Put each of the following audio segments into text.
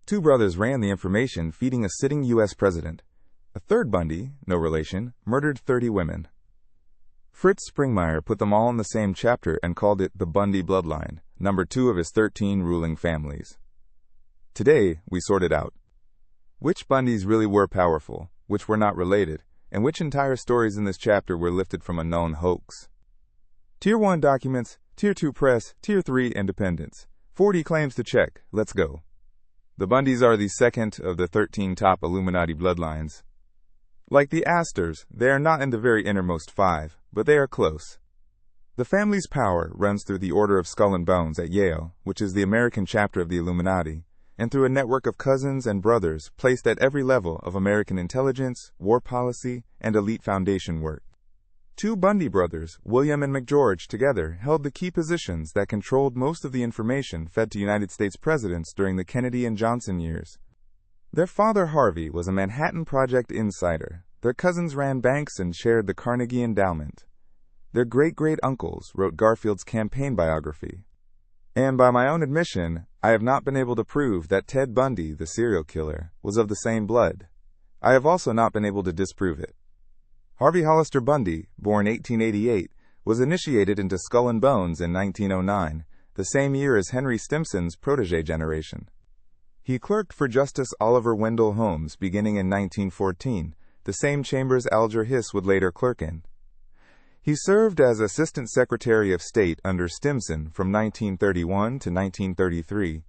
Two brothers ran the information feeding a sitting U.S. president. A third Bundy, no relation, murdered 30 women. Fritz Springmeier put them all in the same chapter and called it the Bundy Bloodline, number 2 of his 13 ruling families. Today, we sorted out which Bundys really were powerful, which were not related, and which entire stories in this chapter were lifted from a known hoax. Tier 1 documents, Tier 2 press, Tier 3 independents. 40 claims to check. Let's go. The Bundys are the second of the 13 top Illuminati bloodlines. Like the Astors, they are not in the very innermost 5, but they are close. The family's power runs through the Order of Skull and Bones at Yale, which is the American chapter of the Illuminati, and through a network of cousins and brothers placed at every level of American intelligence, war policy, and elite foundation work. Two Bundy brothers, William and McGeorge, together held the key positions that controlled most of the information fed to United States presidents during the Kennedy and Johnson years. Their father, Harvey, was a Manhattan Project insider. Their cousins ran banks and shared the Carnegie Endowment. Their great-great-uncles wrote Garfield's campaign biography. And by my own admission, I have not been able to prove that Ted Bundy, the serial killer, was of the same blood. I have also not been able to disprove it. Harvey Hollister Bundy, born 1888, was initiated into Skull and Bones in 1909, the same year as Henry Stimson's protege generation. He clerked for Justice Oliver Wendell Holmes beginning in 1914, the same chambers Alger Hiss would later clerk in. He served as Assistant Secretary of State under Stimson from 1931 to 1933,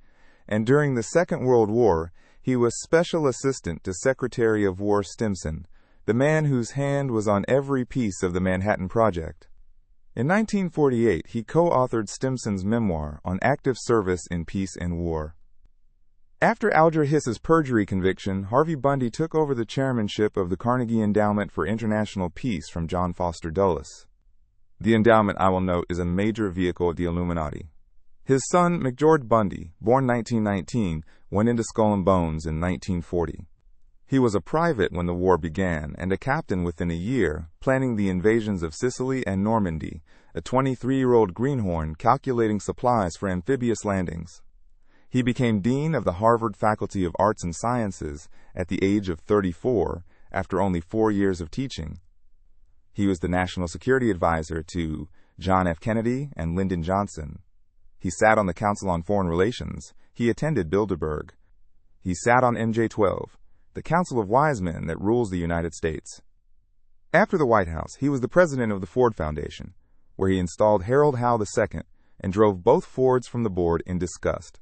and during the Second World War, he was Special Assistant to Secretary of War Stimson, the man whose hand was on every piece of the Manhattan Project. In 1948, he co-authored Stimson's memoir on active service in peace and war. After Alger Hiss's perjury conviction, Harvey Bundy took over the chairmanship of the Carnegie Endowment for International Peace from John Foster Dulles. The endowment, I will note, is a major vehicle of the Illuminati. His son, McGeorge Bundy, born 1919, went into Skull and Bones in 1940. He was a private when the war began and a captain within a year, planning the invasions of Sicily and Normandy, a 23-year-old greenhorn calculating supplies for amphibious landings. He became dean of the Harvard Faculty of Arts and Sciences at the age of 34 after only 4 years of teaching. He was the national security advisor to John F. Kennedy and Lyndon Johnson. He sat on the Council on Foreign Relations. He attended Bilderberg. He sat on MJ-12, the Council of Wise Men that rules the United States. After the White House, he was the president of the Ford Foundation, where he installed Harold Howe II and drove both Fords from the board in disgust.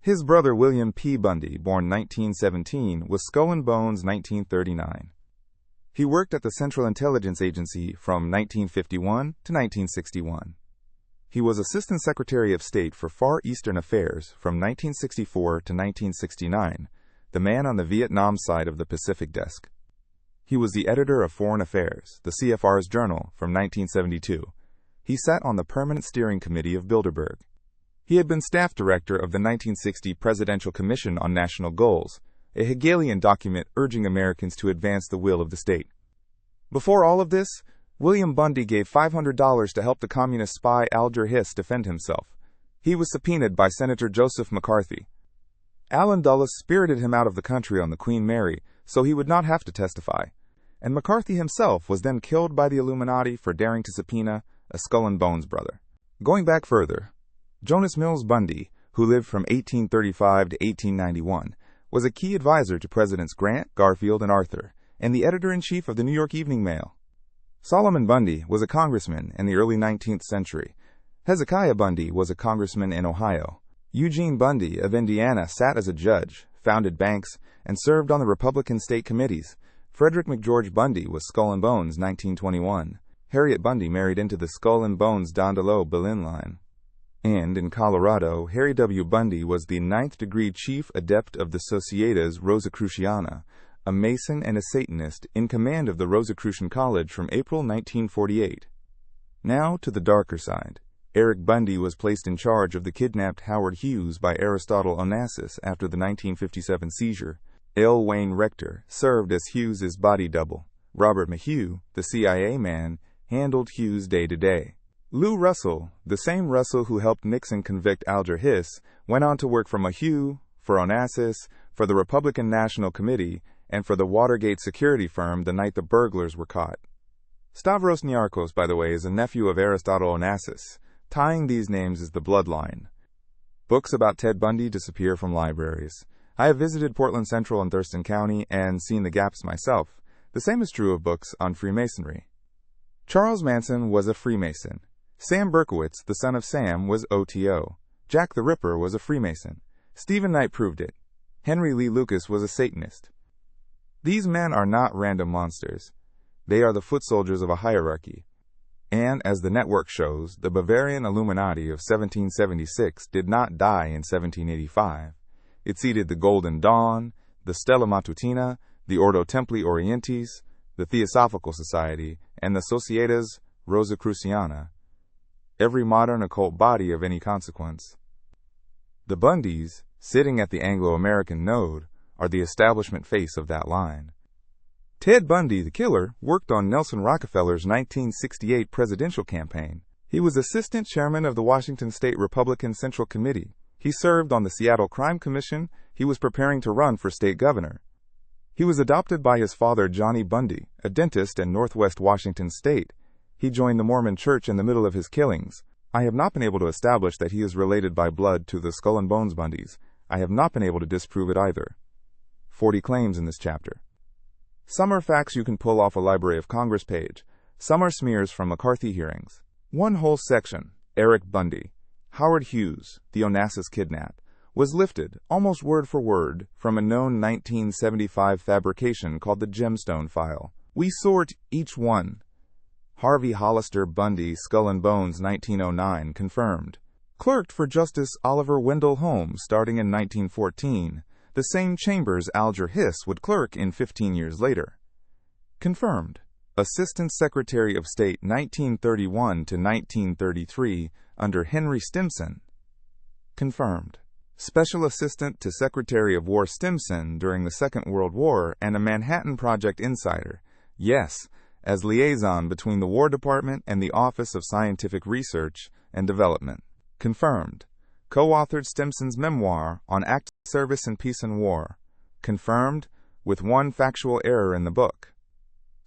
His brother William P. Bundy, born 1917, was Skull and Bones 1939. He worked at the Central Intelligence Agency from 1951 to 1961. He was Assistant Secretary of State for Far Eastern Affairs from 1964 to 1969, the man on the Vietnam side of the Pacific desk. He was the editor of Foreign Affairs, the CFR's journal, from 1972. He sat on the Permanent Steering Committee of Bilderberg. He had been staff director of the 1960 Presidential Commission on National Goals, a Hegelian document urging Americans to advance the will of the state. Before all of this, William Bundy gave $500 to help the communist spy Alger Hiss defend himself. He was subpoenaed by Senator Joseph McCarthy. Allen Dulles spirited him out of the country on the Queen Mary so he would not have to testify, and McCarthy himself was then killed by the Illuminati for daring to subpoena a Skull and Bones brother. Going back further, Jonas Mills Bundy, who lived from 1835 to 1891, was a key advisor to Presidents Grant, Garfield, and Arthur, and the editor-in-chief of the New York Evening Mail. Solomon Bundy was a congressman in the early 19th century. Hezekiah Bundy was a congressman in Ohio. Eugene Bundy of Indiana sat as a judge, founded banks, and served on the Republican state committees. Frederick McGeorge Bundy was Skull and Bones 1921. Harriet Bundy married into the Skull and Bones Dandelot-Berlin line. And in Colorado, Harry W. Bundy was the 9th-degree chief adept of the Societas Rosicruciana, a Mason and a Satanist in command of the Rosicrucian College from April 1948. Now to the darker side. Eric Bundy was placed in charge of the kidnapped Howard Hughes by Aristotle Onassis after the 1957 seizure. L. Wayne Rector served as Hughes's body double. Robert Maheu, the CIA man, handled Hughes day to day. Lou Russell, the same Russell who helped Nixon convict Alger Hiss, went on to work for Maheu, for Onassis, for the Republican National Committee, and for the Watergate security firm the night the burglars were caught. Stavros Niarchos, by the way, is a nephew of Aristotle Onassis. Tying these names is the bloodline. Books about Ted Bundy disappear from libraries. I have visited Portland Central and Thurston County and seen the gaps myself. The same is true of books on Freemasonry. Charles Manson was a Freemason. Sam Berkowitz, the son of Sam, was OTO. Jack the Ripper was a Freemason. Stephen Knight proved it. Henry Lee Lucas was a Satanist. These men are not random monsters. They are the foot soldiers of a hierarchy. And, as the network shows, the Bavarian Illuminati of 1776 did not die in 1785. It seeded the Golden Dawn, the Stella Matutina, the Ordo Templi Orientis, the Theosophical Society, and the Societas Rosicruciana, every modern occult body of any consequence. The Bundys, sitting at the Anglo-American node, are the establishment face of that line. Ted Bundy, the killer, worked on Nelson Rockefeller's 1968 presidential campaign. He was assistant chairman of the Washington State Republican Central Committee. He served on the Seattle Crime Commission. He was preparing to run for state governor. He was adopted by his father, Johnny Bundy, a dentist in Northwest Washington State. He joined the Mormon Church in the middle of his killings. I have not been able to establish that he is related by blood to the Skull and Bones Bundys. I have not been able to disprove it either. 40 claims in this chapter. Some are facts you can pull off a Library of Congress page. Some are smears from McCarthy hearings. One whole section, Eric Bundy, Howard Hughes, the Onassis kidnap, was lifted, almost word for word, from a known 1975 fabrication called the Gemstone File. We sort each one. Harvey Hollister Bundy, Skull and Bones, 1909, confirmed. Clerked for Justice Oliver Wendell Holmes starting in 1914, the same chambers Alger Hiss would clerk in 15 years later. Confirmed. Assistant Secretary of State 1931 to 1933 under Henry Stimson. Confirmed. Special Assistant to Secretary of War Stimson during the Second World War and a Manhattan Project insider. Yes, as liaison between the War Department and the Office of Scientific Research and Development. Confirmed. Co-authored Stimson's memoir on active service in peace and war. Confirmed, with one factual error in the book.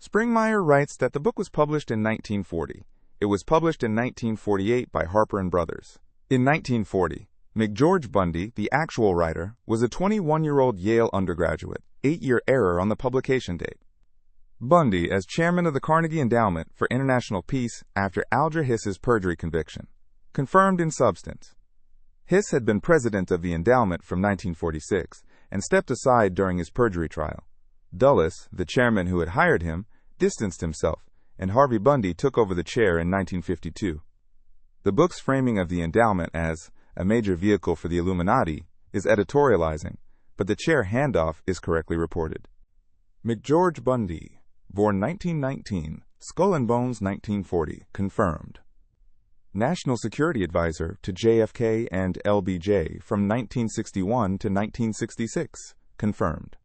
Springmeier writes that the book was published in 1940. It was published in 1948 by Harper & Brothers. In 1940, McGeorge Bundy, the actual writer, was a 21-year-old Yale undergraduate, 8-year error on the publication date. Bundy as chairman of the Carnegie Endowment for International Peace after Alger Hiss's perjury conviction. Confirmed in substance. Hiss had been president of the endowment from 1946 and stepped aside during his perjury trial. Dulles, the chairman who had hired him, distanced himself, and Harvey Bundy took over the chair in 1952. The book's framing of the endowment as a major vehicle for the Illuminati is editorializing, but the chair handoff is correctly reported. McGeorge Bundy, born 1919, Skull and Bones 1940, confirmed. National Security Advisor to JFK and LBJ from 1961 to 1966, confirmed.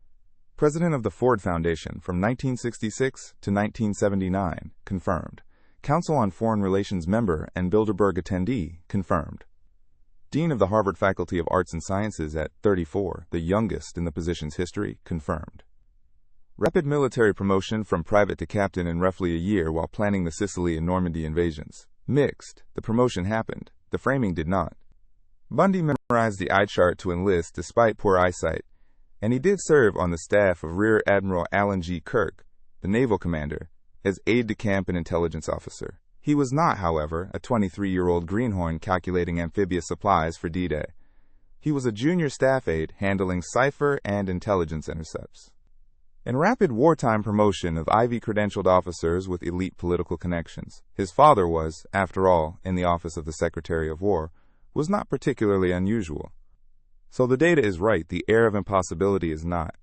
President of the Ford Foundation from 1966 to 1979, confirmed. Council on Foreign Relations member and Bilderberg attendee, confirmed. Dean of the Harvard Faculty of Arts and Sciences at 34, the youngest in the position's history, confirmed. Rapid military promotion from private to captain in roughly a year while planning the Sicily and Normandy invasions. Mixed. The promotion happened. The framing did not. Bundy memorized the eye chart to enlist despite poor eyesight, and he did serve on the staff of Rear Admiral Alan G. Kirk, the naval commander, as aide-de-camp and intelligence officer. He was not, however, a 23-year-old greenhorn calculating amphibious supplies for D-Day. He was a junior staff aide handling cipher and intelligence intercepts. In rapid wartime promotion of Ivy-credentialed officers with elite political connections, his father was, after all, in the office of the Secretary of War, was not particularly unusual. So the data is right, the air of impossibility is not.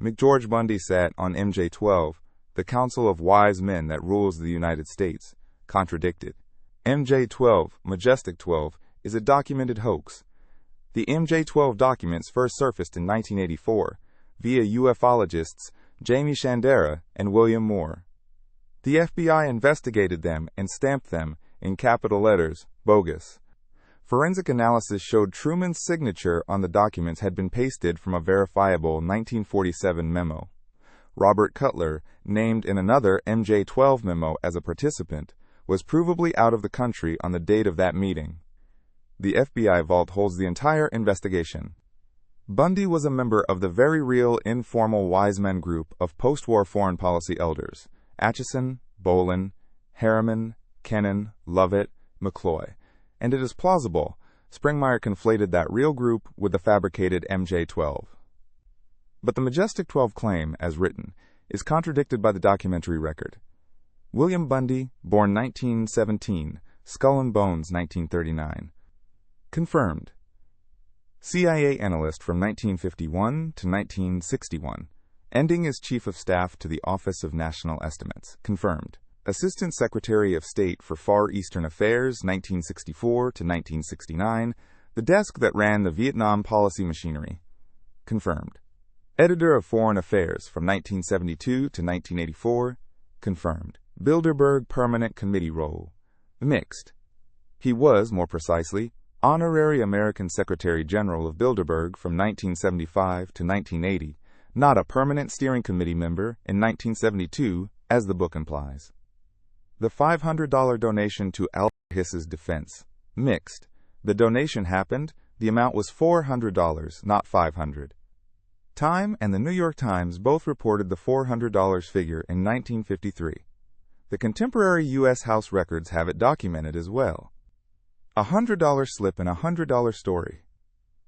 McGeorge Bundy sat on MJ-12, the Council of Wise Men that rules the United States, contradicted. MJ-12, Majestic 12, is a documented hoax. The MJ-12 documents first surfaced in 1984, via ufologists Jamie Shandera and William Moore. The FBI investigated them and stamped them, in capital letters, bogus. Forensic analysis showed Truman's signature on the documents had been pasted from a verifiable 1947 memo. Robert Cutler, named in another MJ-12 memo as a participant, was provably out of the country on the date of that meeting. The FBI vault holds the entire investigation. Bundy was a member of the very real informal wise men group of post-war foreign policy elders: Atchison, Bolin, Harriman, Kennan, Lovett, McCloy, and it is plausible Springmeier conflated that real group with the fabricated MJ-12. But the Majestic 12 claim, as written, is contradicted by the documentary record. William Bundy, born 1917, Skull and Bones 1939. Confirmed. CIA analyst from 1951 to 1961, ending as Chief of Staff to the Office of National Estimates. Confirmed. Assistant Secretary of State for Far Eastern Affairs 1964 to 1969, the desk that ran the Vietnam policy machinery. Confirmed. Editor of Foreign Affairs from 1972 to 1984. Confirmed. Bilderberg Permanent Committee role. Mixed. He was, more precisely, Honorary American Secretary General of Bilderberg from 1975 to 1980, not a permanent steering committee member in 1972, as the book implies. The $500 donation to Albert Hiss's defense. Mixed. The donation happened, the amount was $400, not $500. Time and the New York Times both reported the $400 figure in 1953. The contemporary U.S. House records have it documented as well. A $100 slip and a $100 story.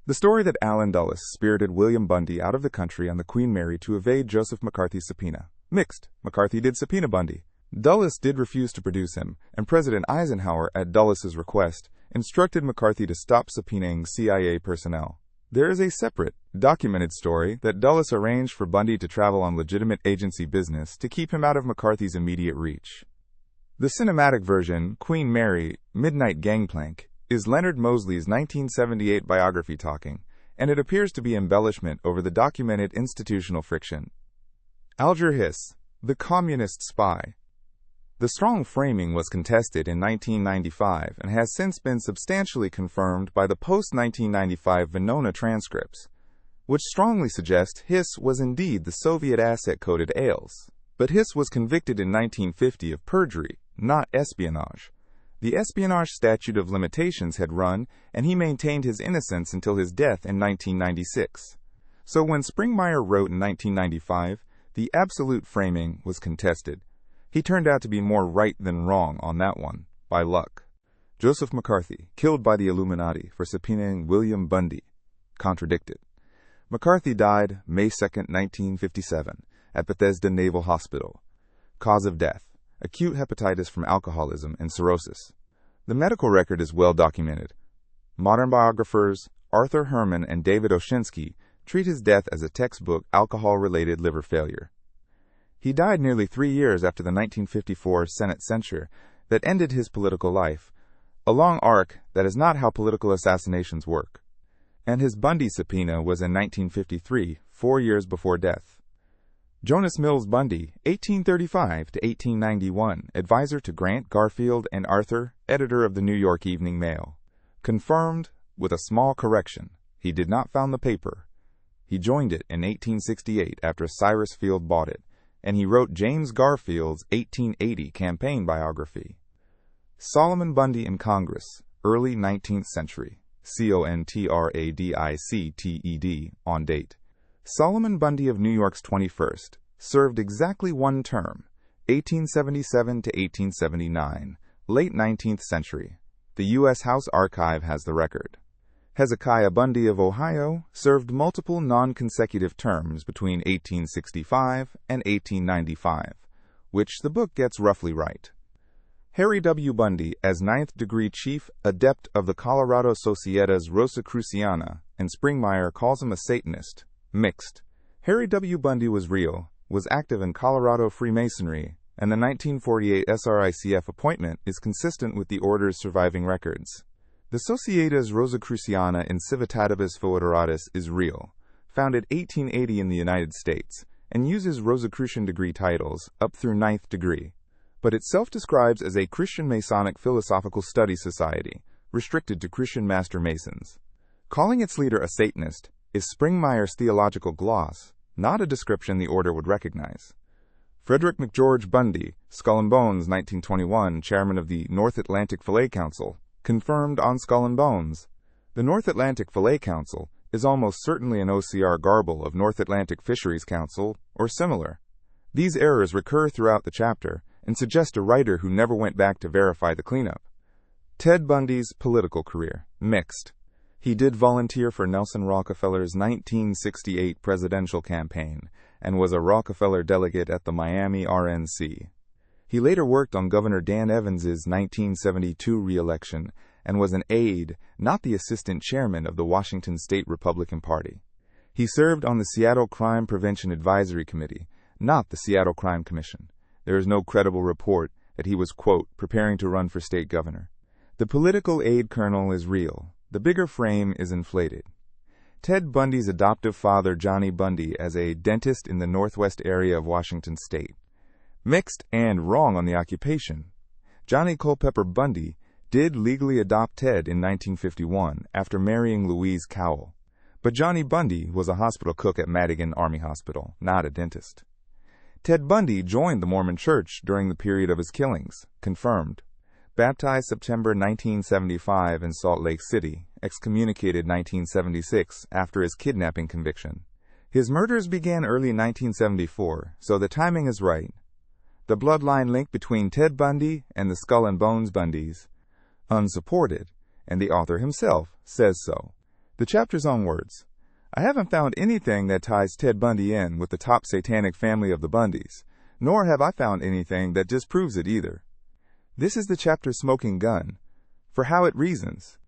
The story that Allen Dulles spirited William Bundy out of the country on the Queen Mary to evade Joseph McCarthy's subpoena. Mixed. McCarthy did subpoena Bundy. Dulles did refuse to produce him, and President Eisenhower, at Dulles's request, instructed McCarthy to stop subpoenaing CIA personnel. There is a separate, documented story that Dulles arranged for Bundy to travel on legitimate agency business to keep him out of McCarthy's immediate reach. The cinematic version, Queen Mary, Midnight Gangplank, is Leonard Mosley's 1978 biography talking, and it appears to be embellishment over the documented institutional friction. Alger Hiss, the communist spy. The strong framing was contested in 1995 and has since been substantially confirmed by the post-1995 Venona transcripts, which strongly suggest Hiss was indeed the Soviet asset-coded Ailes. But Hiss was convicted in 1950 of perjury, not espionage. The espionage statute of limitations had run, and he maintained his innocence until his death in 1996. So when Springmeier wrote in 1995, the absolute framing was contested. He turned out to be more right than wrong on that one, by luck. Joseph McCarthy, killed by the Illuminati for subpoenaing William Bundy. Contradicted. McCarthy died May 2, 1957, at Bethesda Naval Hospital. Cause of death: acute hepatitis from alcoholism and cirrhosis. The medical record is well documented. Modern biographers Arthur Herman and David Oshinsky treat his death as a textbook alcohol-related liver failure. He died nearly 3 years after the 1954 Senate censure that ended his political life, a long arc that is not how political assassinations work. And his Bundy subpoena was in 1953, 4 years before death. Jonas Mills Bundy, 1835 to 1891, advisor to Grant, Garfield, and Arthur, editor of the New York Evening Mail. Confirmed, with a small correction. He did not found the paper. He joined it in 1868 after Cyrus Field bought it, and he wrote James Garfield's 1880 campaign biography. Solomon Bundy in Congress, early 19th century. Contradicted, on date. Solomon Bundy of New York's 21st served exactly one term, 1877 to 1879, late 19th century. The U.S. House Archive has the record. Hezekiah Bundy of Ohio served multiple non-consecutive terms between 1865 and 1895, which the book gets roughly right. Harry W. Bundy, as ninth-degree chief adept of the Colorado Societas Rosicruciana, and Springmeier calls him a Satanist. Mixed. Harry W. Bundy was real, was active in Colorado Freemasonry, and the 1948 SRICF appointment is consistent with the order's surviving records. The Societas Rosicruciana in Civitatibus Foederatis is real, founded 1880 in the United States, and uses Rosicrucian degree titles up through 9th degree, but it self-describes as a Christian Masonic Philosophical Studies Society, restricted to Christian Master Masons. Calling its leader a Satanist is Springmeier's theological gloss, not a description the order would recognize. Frederick McGeorge Bundy, Skull and Bones 1921, chairman of the North Atlantic Fillet Council, confirmed on Skull and Bones. The North Atlantic Fillet Council is almost certainly an OCR garble of North Atlantic Fisheries Council or similar. These errors recur throughout the chapter and suggest a writer who never went back to verify the cleanup. Ted Bundy's political career, mixed. He did volunteer for Nelson Rockefeller's 1968 presidential campaign and was a Rockefeller delegate at the Miami RNC. He later worked on Governor Dan Evans's 1972 re-election and was an aide, not the assistant chairman of the Washington State Republican Party. He served on the Seattle Crime Prevention Advisory Committee, not the Seattle Crime Commission. There is no credible report that he was, quote, preparing to run for state governor. The political aide kernel is real. The bigger frame is inflated. Ted Bundy's adoptive father, Johnny Bundy, as a dentist in the northwest area of Washington state. Mixed and wrong on the occupation. Johnny Culpepper Bundy did legally adopt Ted in 1951 after marrying Louise Cowell. But Johnny Bundy was a hospital cook at Madigan Army Hospital, not a dentist. Ted Bundy joined the Mormon Church during the period of his killings, confirmed. Baptized September 1975 in Salt Lake City, excommunicated 1976 after his kidnapping conviction. His murders began early 1974, so the timing is right. The bloodline link between Ted Bundy and the Skull and Bones Bundys, unsupported, and the author himself says so. The chapter's own words. I haven't found anything that ties Ted Bundy in with the top satanic family of the Bundys, nor have I found anything that disproves it either. This is the chapter's smoking gun, for how it reasons.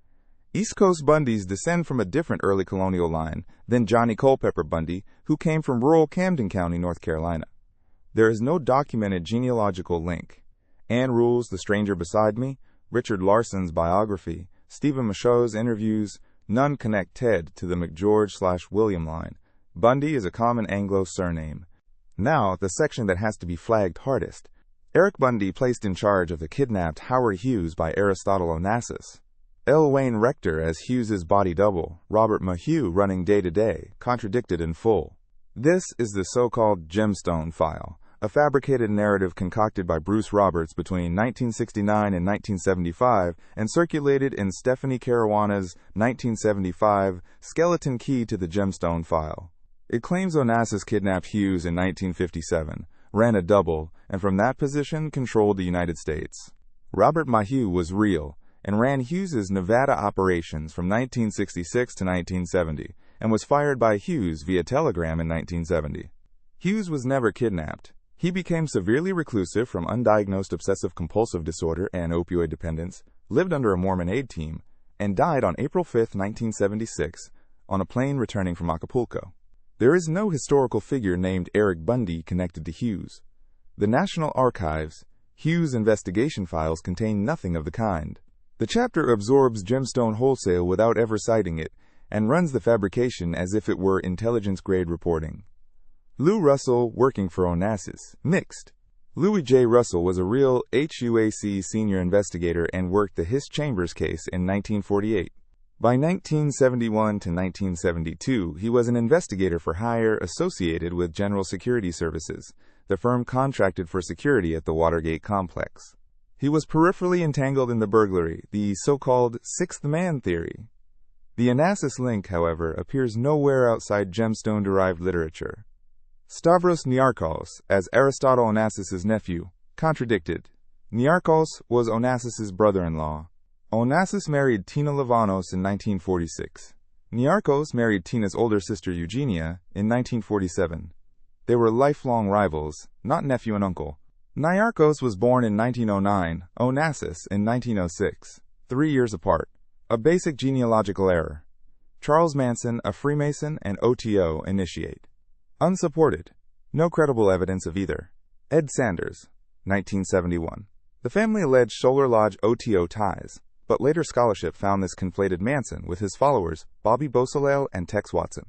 East Coast Bundys descend from a different early colonial line than Johnny Culpepper Bundy, who came from rural Camden County, North Carolina. There is no documented genealogical link. Ann Rule's The Stranger Beside Me, Richard Larson's biography, Stephen Michaud's interviews, none connect Ted to the McGeorge/William line. Bundy is a common Anglo surname. Now, the section that has to be flagged hardest. Eric Bundy placed in charge of the kidnapped Howard Hughes by Aristotle Onassis. L. Wayne Rector as Hughes's body double, Robert Maheu running day-to-day, contradicted in full. This is the so-called Gemstone File, a fabricated narrative concocted by Bruce Roberts between 1969 and 1975 and circulated in Stephanie Caruana's 1975 Skeleton Key to the Gemstone File. It claims Onassis kidnapped Hughes in 1957, ran a double, and from that position controlled the United States. Robert Maheu was real and ran Hughes's Nevada operations from 1966 to 1970 and was fired by Hughes via telegram in 1970. Hughes was never kidnapped. He became severely reclusive from undiagnosed obsessive-compulsive disorder and opioid dependence, lived under a Mormon aid team, and died on April 5, 1976, on a plane returning from Acapulco. There is no historical figure named Eric Bundy connected to Hughes. The National Archives, Hughes investigation files contain nothing of the kind. The chapter absorbs Gemstone wholesale without ever citing it, and runs the fabrication as if it were intelligence-grade reporting. Lou Russell working for Onassis, mixed. Louis J. Russell was a real HUAC senior investigator and worked the Hiss Chambers case in 1948. By 1971 to 1972, he was an investigator for hire associated with General Security Services, the firm contracted for security at the Watergate complex. He was peripherally entangled in the burglary, the so-called sixth man theory. The Onassis link, however, appears nowhere outside gemstone-derived literature. Stavros Niarchos, as Aristotle Onassis' nephew, contradicted. Niarchos was Onassis' brother-in-law. Onassis married Tina Livanos in 1946. Niarchos married Tina's older sister Eugenia in 1947. They were lifelong rivals, not nephew and uncle. Niarchos was born in 1909, Onassis in 1906, 3 years apart. A basic genealogical error. Charles Manson, a Freemason and OTO, initiate. Unsupported. No credible evidence of either. Ed Sanders, 1971. The family alleged Solar Lodge OTO ties, but later scholarship found this conflated Manson with his followers Bobby Beausoleil and Tex Watson.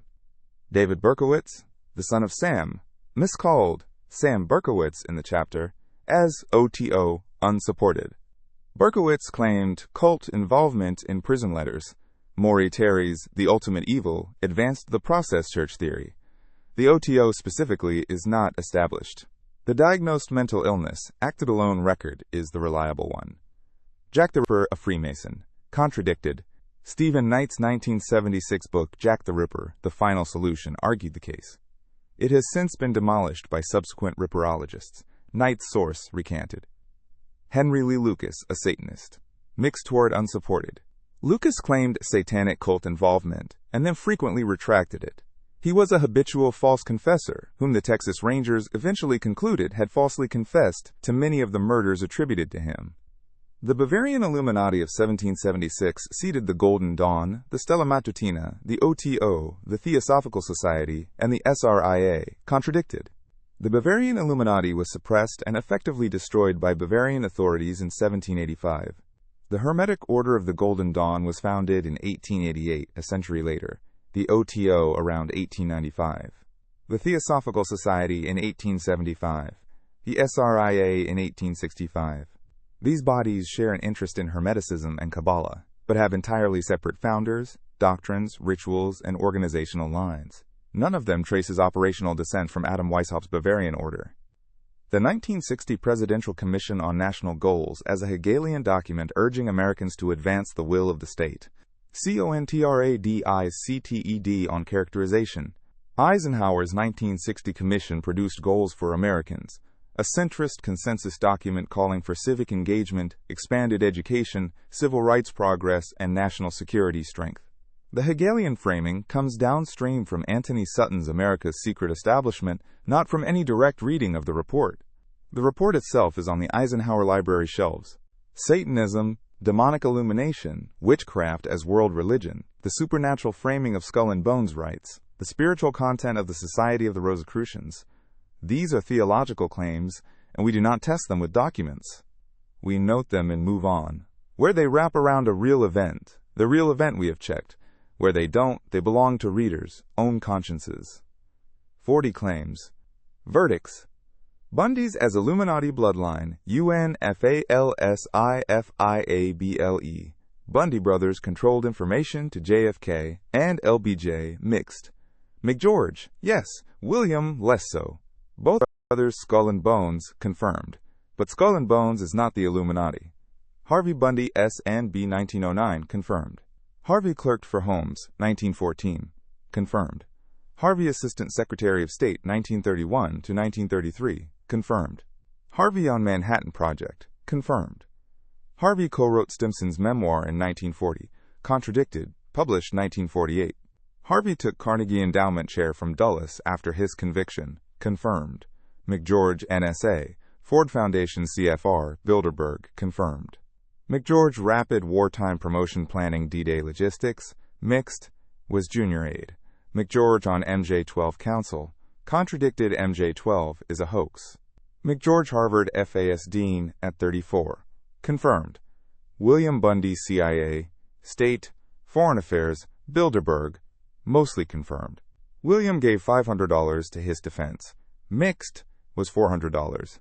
David Berkowitz, the son of Sam, miscalled Sam Berkowitz in the chapter, as OTO unsupported. Berkowitz claimed cult involvement in prison letters. Maury Terry's The Ultimate Evil advanced the process church theory. The OTO specifically is not established. The diagnosed mental illness, acted alone record is the reliable one. Jack the Ripper, a Freemason. Contradicted. Stephen Knight's 1976 book Jack the Ripper, The Final Solution argued the case. It has since been demolished by subsequent ripperologists. Knight's source recanted. Henry Lee Lucas, a Satanist. Mixed toward unsupported. Lucas claimed satanic cult involvement and then frequently retracted it. He was a habitual false confessor, whom the Texas Rangers eventually concluded had falsely confessed to many of the murders attributed to him. The Bavarian Illuminati of 1776 seeded the Golden Dawn, the Stella Matutina, the OTO, the Theosophical Society, and the SRIA, contradicted. The Bavarian Illuminati was suppressed and effectively destroyed by Bavarian authorities in 1785. The Hermetic Order of the Golden Dawn was founded in 1888, a century later. The OTO around 1895, the Theosophical Society in 1875, the SRIA in 1865. These bodies share an interest in Hermeticism and Kabbalah, but have entirely separate founders, doctrines, rituals, and organizational lines. None of them traces operational descent from Adam Weishaupt's Bavarian order. The 1960 Presidential Commission on National Goals as a Hegelian document urging Americans to advance the will of the state. CONTRADICTED on characterization. Eisenhower's 1960 commission produced Goals for Americans, a centrist consensus document calling for civic engagement, expanded education, civil rights progress, and national security strength. The Hegelian framing comes downstream from Anthony Sutton's America's Secret Establishment, not from any direct reading of the report. The report itself is on the Eisenhower Library shelves. Satanism, demonic illumination, witchcraft as world religion, the supernatural framing of Skull and Bones rites, the spiritual content of the Society of the Rosicrucians. These are theological claims, and we do not test them with documents. We note them and move on. Where they wrap around a real event, the real event we have checked. Where they don't, they belong to readers' own consciences. 40 claims. Verdicts. Bundys as Illuminati Bloodline, UNFALSIFIABLE. Bundy brothers controlled information to JFK and LBJ mixed. McGeorge, yes. William, less so. Both brothers Skull and Bones, confirmed. But Skull and Bones is not the Illuminati. Harvey Bundy S. and B. 1909, confirmed. Harvey clerked for Holmes, 1914, confirmed. Harvey Assistant Secretary of State, 1931 to 1933, confirmed. Harvey on Manhattan Project, confirmed. Harvey co-wrote Stimson's memoir in 1940, contradicted, published 1948. Harvey took Carnegie Endowment Chair from Dulles after his conviction, confirmed. McGeorge NSA, Ford Foundation CFR, Bilderberg, confirmed. McGeorge Rapid Wartime Promotion Planning D-Day Logistics, mixed, was junior aide. McGeorge on MJ-12 Council, contradicted MJ-12 is a hoax. McGeorge Harvard FAS Dean at 34, confirmed. William Bundy CIA, State, Foreign Affairs, Bilderberg, mostly confirmed. William gave $500 to his defense. Mixed was $400.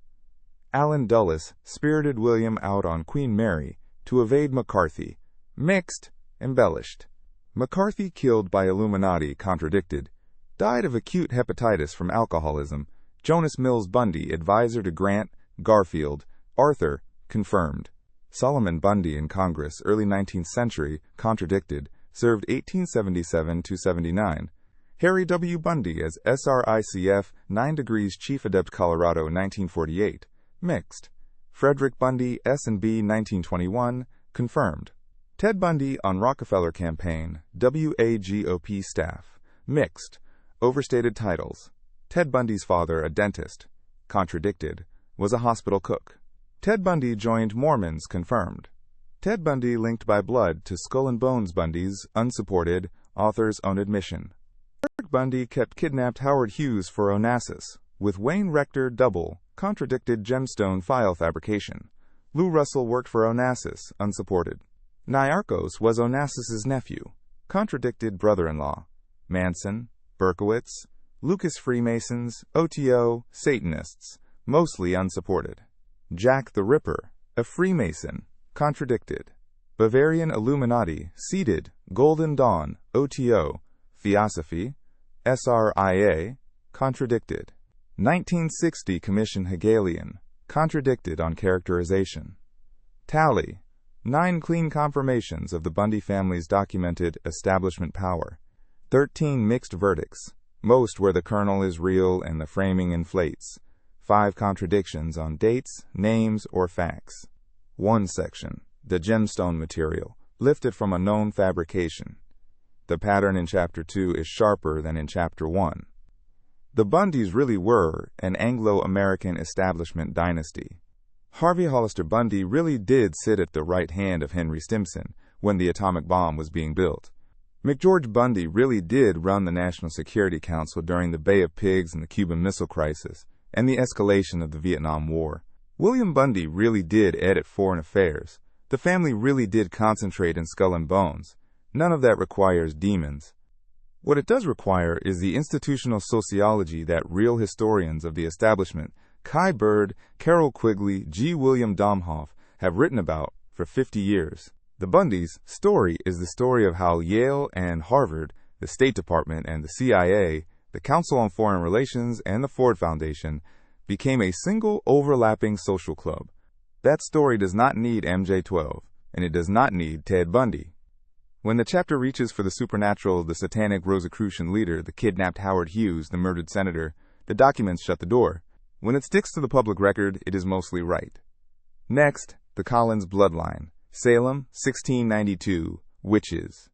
Allen Dulles spirited William out on Queen Mary to evade McCarthy. Mixed, embellished. McCarthy killed by Illuminati, contradicted. Died of acute hepatitis from alcoholism. Jonas Mills Bundy, advisor to Grant, Garfield, Arthur, confirmed. Solomon Bundy in Congress, early 19th century, contradicted, served 1877 to 79. Harry W. Bundy as SRICF, 9 Degrees Chief Adept Colorado, 1948. Mixed. Frederick Bundy, S&B, 1921, confirmed. Ted Bundy on Rockefeller Campaign, WAGOP staff, mixed. Overstated titles. Ted Bundy's father, a dentist, contradicted, was a hospital cook. Ted Bundy joined Mormons, confirmed. Ted Bundy linked by blood to Skull and Bones Bundys, unsupported, author's own admission. Eric Bundy kept kidnapped Howard Hughes for Onassis, with Wayne Rector double, contradicted Gemstone File fabrication. Lou Russell worked for Onassis, unsupported. Niarchos was Onassis's nephew, contradicted brother-in-law. Manson, Berkowitz, Lucas Freemasons, OTO, Satanists, mostly unsupported. Jack the Ripper, a Freemason, Contradicted. Bavarian Illuminati, Seated, Golden Dawn, OTO, Theosophy, SRIA, Contradicted. 1960 Commission Hegelian, Contradicted on Characterization. Tally. 9 clean confirmations of the Bundy family's documented establishment power. 13 mixed verdicts, most where the kernel is real and the framing inflates. 5 contradictions on dates, names, or facts. 1 section. The gemstone material, lifted from a known fabrication. The pattern in Chapter 2 is sharper than in Chapter 1. The Bundys really were an Anglo-American establishment dynasty. Harvey Hollister Bundy really did sit at the right hand of Henry Stimson when the atomic bomb was being built. McGeorge Bundy really did run the National Security Council during the Bay of Pigs and the Cuban Missile Crisis and the escalation of the Vietnam War. William Bundy really did edit Foreign Affairs. The family really did concentrate in Skull and Bones. None of that requires demons. What it does require is the institutional sociology that real historians of the establishment, Kai Bird, Carol Quigley, G. William Domhoff, have written about for 50 years. The Bundys' story is the story of how Yale and Harvard, the State Department and the CIA, the Council on Foreign Relations, and the Ford Foundation became a single overlapping social club. That story does not need MJ-12, and it does not need Ted Bundy. When the chapter reaches for the supernatural, the satanic Rosicrucian leader, the kidnapped Howard Hughes, the murdered senator, the documents shut the door. When it sticks to the public record, it is mostly right. Next, the Collins bloodline. Salem, 1692, witches.